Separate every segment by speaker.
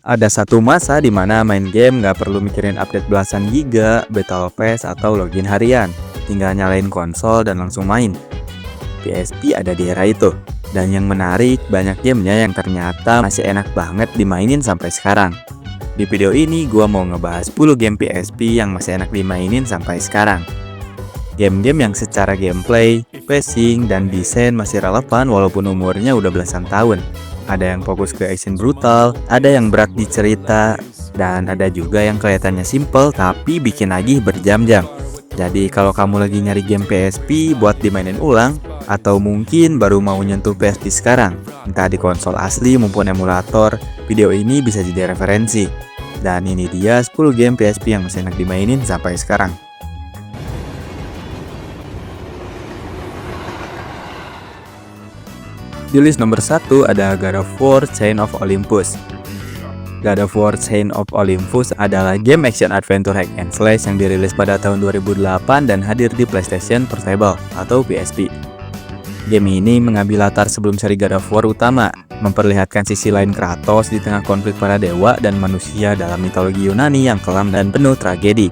Speaker 1: Ada satu masa di mana main game nggak perlu mikirin update belasan giga, battle pass, atau login harian. Tinggal nyalain konsol dan langsung main. PSP ada di era itu. Dan yang menarik, banyak gamenya yang ternyata masih enak banget dimainin sampai sekarang. Di video ini, gua mau ngebahas 10 game PSP yang masih enak dimainin sampai sekarang. Game-game yang secara gameplay, pacing, dan desain masih relevan walaupun umurnya udah belasan tahun. Ada yang fokus ke action brutal, ada yang berat di cerita, dan ada juga yang kelihatannya simple tapi bikin nagih berjam-jam. Jadi kalau kamu lagi nyari game PSP buat dimainin ulang, atau mungkin baru mau nyentuh PSP sekarang, entah di konsol asli maupun emulator, video ini bisa jadi referensi. Dan ini dia 10 game PSP yang masih enak dimainin sampai sekarang. Di list nomor 1 ada God of War Chains of Olympus. God of War Chains of Olympus adalah game action adventure hack and slash yang dirilis pada tahun 2008 dan hadir di PlayStation Portable atau PSP. Game ini mengambil latar sebelum seri God of War utama, memperlihatkan sisi lain Kratos di tengah konflik para dewa dan manusia dalam mitologi Yunani yang kelam dan penuh tragedi.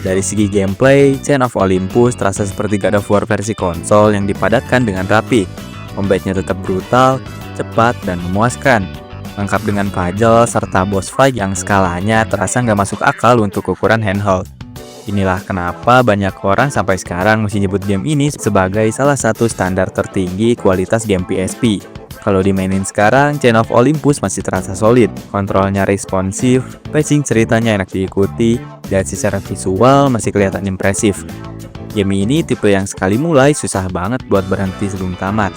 Speaker 1: Dari segi gameplay, Chains of Olympus terasa seperti God of War versi konsol yang dipadatkan dengan rapi. Combatnya tetap brutal, cepat, dan memuaskan. Lengkap dengan puzzle serta boss fight yang skalanya terasa nggak masuk akal untuk ukuran handheld. Inilah kenapa banyak orang sampai sekarang masih nyebut game ini sebagai salah satu standar tertinggi kualitas game PSP. Kalau dimainin sekarang, Chains of Olympus masih terasa solid, kontrolnya responsif, pacing ceritanya enak diikuti, dan secara visual masih kelihatan impresif. Game ini tipe yang sekali mulai susah banget buat berhenti sebelum tamat.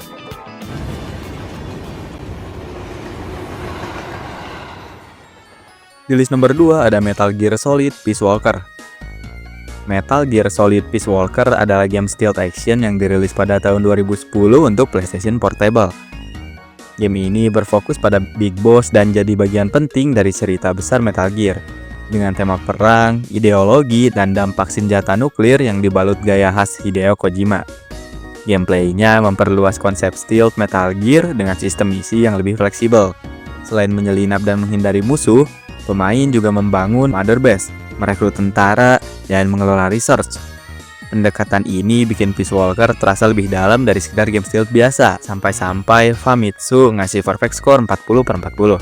Speaker 1: Di list nomor 2 ada Metal Gear Solid Peace Walker. Metal Gear Solid Peace Walker adalah game stealth action yang dirilis pada tahun 2010 untuk PlayStation Portable. Game ini berfokus pada Big Boss dan jadi bagian penting dari cerita besar Metal Gear, dengan tema perang, ideologi, dan dampak senjata nuklir yang dibalut gaya khas Hideo Kojima. Gameplaynya memperluas konsep stealth Metal Gear dengan sistem misi yang lebih fleksibel. Selain menyelinap dan menghindari musuh, pemain juga membangun mother base, merekrut tentara, dan mengelola research. Pendekatan ini bikin Peace Walker terasa lebih dalam dari sekedar game stealth biasa, sampai-sampai Famitsu ngasih perfect score 40/40.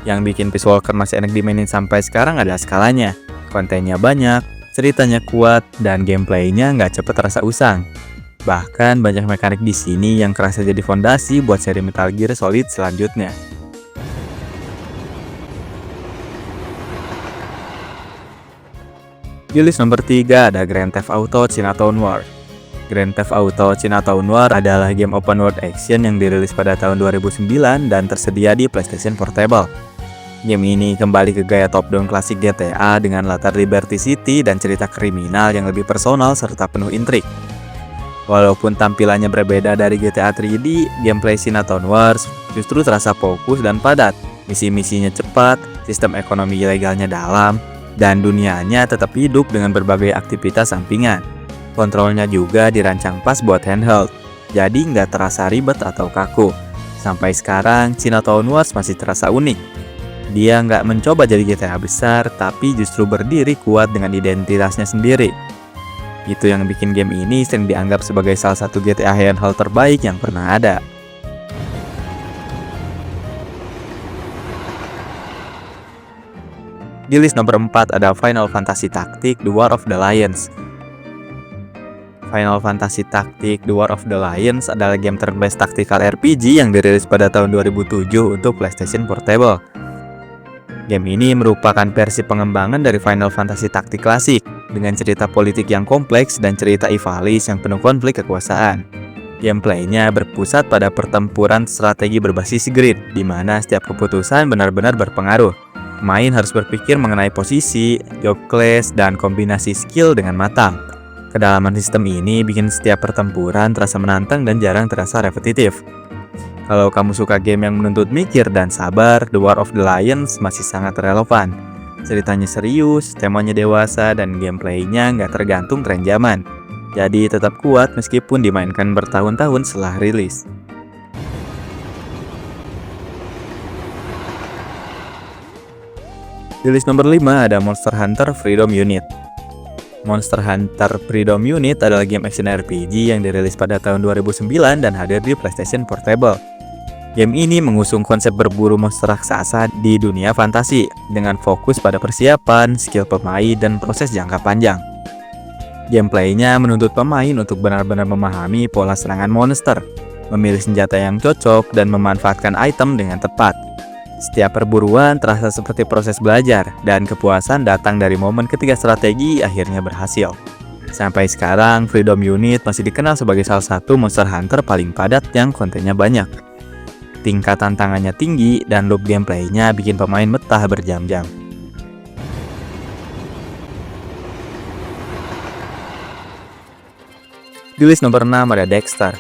Speaker 1: Yang bikin Peace Walker masih enak dimainin sampai sekarang adalah skalanya. Kontennya banyak, ceritanya kuat, dan gameplaynya nggak cepet terasa usang. Bahkan banyak mekanik di sini yang kerasa jadi fondasi buat seri Metal Gear Solid selanjutnya. Di list nomor 3 ada Grand Theft Auto Chinatown Wars. Grand Theft Auto Chinatown Wars adalah game open world action yang dirilis pada tahun 2009 dan tersedia di PlayStation Portable. Game ini kembali ke gaya top-down klasik GTA dengan latar Liberty City dan cerita kriminal yang lebih personal serta penuh intrik. Walaupun tampilannya berbeda dari GTA 3D, gameplay Chinatown Wars justru terasa fokus dan padat. Misi-misinya cepat, sistem ekonomi ilegalnya dalam, dan dunianya tetap hidup dengan berbagai aktivitas sampingan. Kontrolnya juga dirancang pas buat handheld, jadi nggak terasa ribet atau kaku. Sampai sekarang, Chinatown Wars masih terasa unik. Dia nggak mencoba jadi GTA besar, tapi justru berdiri kuat dengan identitasnya sendiri. Itu yang bikin game ini sering dianggap sebagai salah satu GTA handheld terbaik yang pernah ada. Di list nomor 4 ada Final Fantasy Tactics The War of the Lions. Final Fantasy Tactics The War of the Lions adalah game turn-based tactical RPG yang dirilis pada tahun 2007 untuk PlayStation Portable. Game ini merupakan versi pengembangan dari Final Fantasy Tactics klasik, dengan cerita politik yang kompleks dan cerita Ivalice yang penuh konflik kekuasaan. Gameplaynya berpusat pada pertempuran strategi berbasis grid, di mana setiap keputusan benar-benar berpengaruh. Pemain harus berpikir mengenai posisi, job class, dan kombinasi skill dengan matang. Kedalaman sistem ini bikin setiap pertempuran terasa menantang dan jarang terasa repetitif. Kalau kamu suka game yang menuntut mikir dan sabar, The War of the Lions masih sangat relevan. Ceritanya serius, temanya dewasa, dan gameplaynya nggak tergantung tren zaman. Jadi tetap kuat meskipun dimainkan bertahun-tahun setelah rilis. Di list nomor 5 ada Monster Hunter Freedom Unit. Monster Hunter Freedom Unit adalah game action RPG yang dirilis pada tahun 2009 dan hadir di PlayStation Portable. Game ini mengusung konsep berburu monster raksasa di dunia fantasi dengan fokus pada persiapan, skill pemain, dan proses jangka panjang. Gameplaynya menuntut pemain untuk benar-benar memahami pola serangan monster, memilih senjata yang cocok, dan memanfaatkan item dengan tepat. Setiap perburuan terasa seperti proses belajar, dan kepuasan datang dari momen ketika strategi akhirnya berhasil. Sampai sekarang, Freedom Unit masih dikenal sebagai salah satu Monster Hunter paling padat yang kontennya banyak. Tingkat tantangannya tinggi dan loop gameplaynya bikin pemain betah berjam-jam. Di list nomor 6 ada Dexter.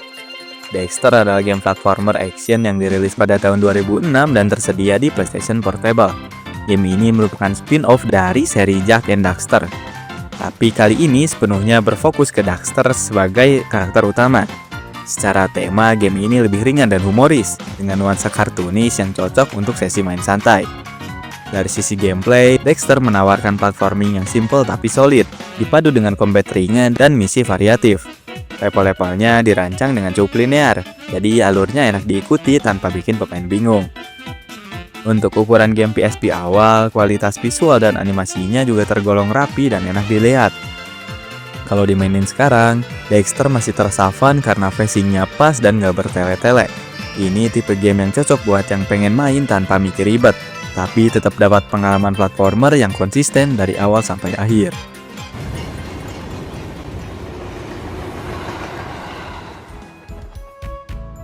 Speaker 1: Dexter adalah game platformer action yang dirilis pada tahun 2006 dan tersedia di PlayStation Portable. Game ini merupakan spin-off dari seri Jak and Daxter. Tapi kali ini sepenuhnya berfokus ke Daxter sebagai karakter utama. Secara tema, game ini lebih ringan dan humoris, dengan nuansa kartunis yang cocok untuk sesi main santai. Dari sisi gameplay, Dexter menawarkan platforming yang simple tapi solid, dipadu dengan combat ringan dan misi variatif. Level-levelnya dirancang dengan cukup linear, jadi alurnya enak diikuti tanpa bikin pemain bingung. Untuk ukuran game PSP awal, kualitas visual dan animasinya juga tergolong rapi dan enak dilihat. Kalau dimainin sekarang, Dexter masih terasa fun karena facingnya pas dan gak bertele-tele. Ini tipe game yang cocok buat yang pengen main tanpa mikir ribet, tapi tetap dapat pengalaman platformer yang konsisten dari awal sampai akhir.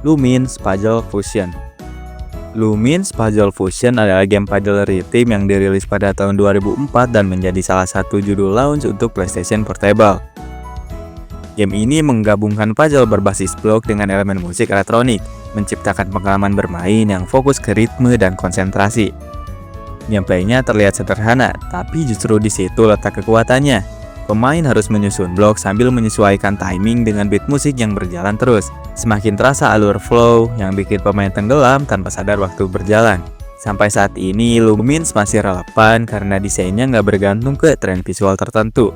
Speaker 1: Lumines Puzzle Fusion. Lumines Puzzle Fusion adalah game puzzle rhythm yang dirilis pada tahun 2004 dan menjadi salah satu judul launch untuk PlayStation Portable. Game ini menggabungkan puzzle berbasis blok dengan elemen musik elektronik, menciptakan pengalaman bermain yang fokus ke ritme dan konsentrasi. Gameplaynya terlihat sederhana, tapi justru di situ letak kekuatannya. Pemain harus menyusun blok sambil menyesuaikan timing dengan beat musik yang berjalan terus. Semakin terasa alur flow yang bikin pemain tenggelam tanpa sadar waktu berjalan. Sampai saat ini, Lumines masih relevan karena desainnya nggak bergantung ke tren visual tertentu.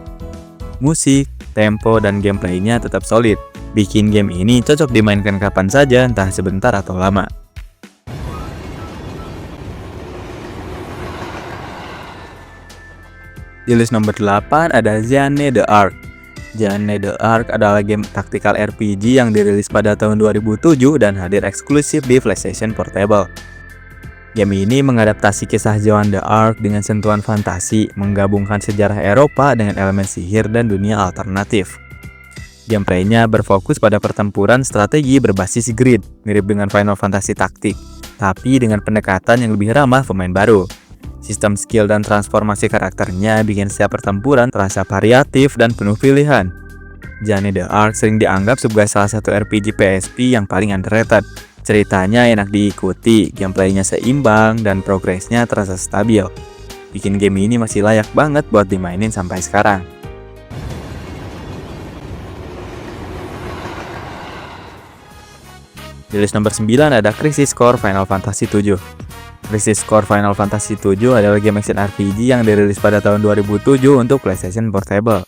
Speaker 1: Musik, tempo, dan gameplaynya tetap solid, bikin game ini cocok dimainkan kapan saja, entah sebentar atau lama. Di list nomor 8 ada Jane the Ark. Jane the Ark adalah game tactical RPG yang dirilis pada tahun 2007 dan hadir eksklusif di PlayStation Portable. Game ini mengadaptasi kisah Joan the Ark dengan sentuhan fantasi, menggabungkan sejarah Eropa dengan elemen sihir dan dunia alternatif. Gameplaynya berfokus pada pertempuran strategi berbasis grid, mirip dengan Final Fantasy Tactics, tapi dengan pendekatan yang lebih ramah pemain baru. Sistem skill dan transformasi karakternya bikin setiap pertempuran terasa variatif dan penuh pilihan. Jane the Ark sering dianggap sebagai salah satu RPG PSP yang paling underrated. Ceritanya enak diikuti, gameplaynya seimbang, dan progresnya terasa stabil. Bikin game ini masih layak banget buat dimainin sampai sekarang. Di list nomor 9 ada Crisis Core Final Fantasy 7. Crisis Core Final Fantasy 7 adalah game action RPG yang dirilis pada tahun 2007 untuk PlayStation Portable.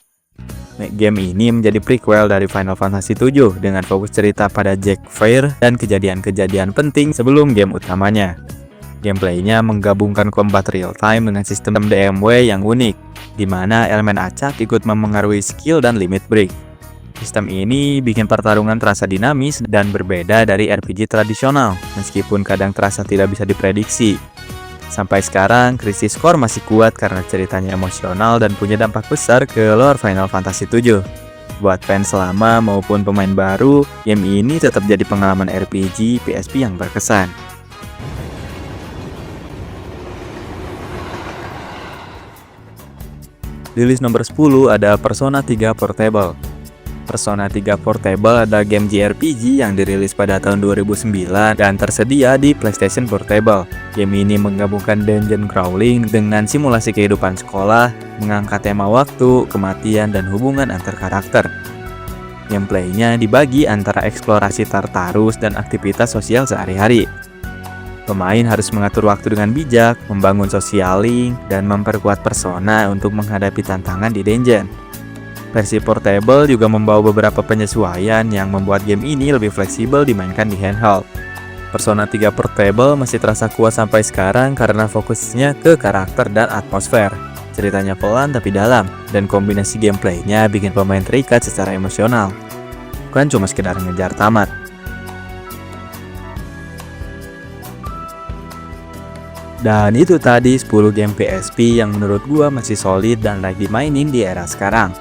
Speaker 1: Game ini menjadi prequel dari Final Fantasy 7 dengan fokus cerita pada Jack Fair dan kejadian-kejadian penting sebelum game utamanya. Gameplaynya menggabungkan combat real-time dengan sistem DMW yang unik, di mana elemen acak ikut memengaruhi skill dan limit break. Sistem ini bikin pertarungan terasa dinamis dan berbeda dari RPG tradisional, meskipun kadang terasa tidak bisa diprediksi. Sampai sekarang, Crisis Core masih kuat karena ceritanya emosional dan punya dampak besar ke lore Final Fantasy 7. Buat fans lama maupun pemain baru, game ini tetap jadi pengalaman RPG PSP yang berkesan. Di list nomor 10 ada Persona 3 Portable. Persona 3 Portable adalah game JRPG yang dirilis pada tahun 2009 dan tersedia di PlayStation Portable. Game ini menggabungkan dungeon crawling dengan simulasi kehidupan sekolah, mengangkat tema waktu, kematian, dan hubungan antar karakter. Gameplaynya dibagi antara eksplorasi Tartarus dan aktivitas sosial sehari-hari. Pemain harus mengatur waktu dengan bijak, membangun social link, dan memperkuat persona untuk menghadapi tantangan di dungeon. Versi portable juga membawa beberapa penyesuaian yang membuat game ini lebih fleksibel dimainkan di handheld. Persona 3 Portable masih terasa kuat sampai sekarang karena fokusnya ke karakter dan atmosfer. Ceritanya pelan tapi dalam, dan kombinasi gameplaynya bikin pemain terikat secara emosional. Bukan cuma sekedar ngejar tamat. Dan itu tadi 10 game PSP yang menurut gua masih solid dan lagi dimainin di era sekarang.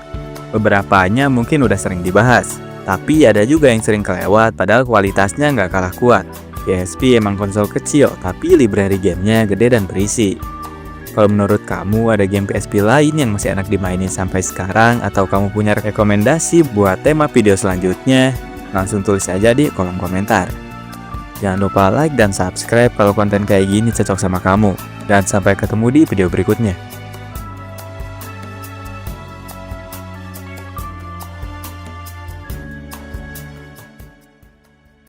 Speaker 1: Beberapanya mungkin udah sering dibahas, tapi ada juga yang sering kelewat padahal kualitasnya nggak kalah kuat. PSP emang konsol kecil, tapi library gamenya gede dan berisi. Kalau menurut kamu ada game PSP lain yang masih enak dimainin sampai sekarang, atau kamu punya rekomendasi buat tema video selanjutnya, langsung tulis aja di kolom komentar. Jangan lupa like dan subscribe kalau konten kayak gini cocok sama kamu. Dan sampai ketemu di video berikutnya.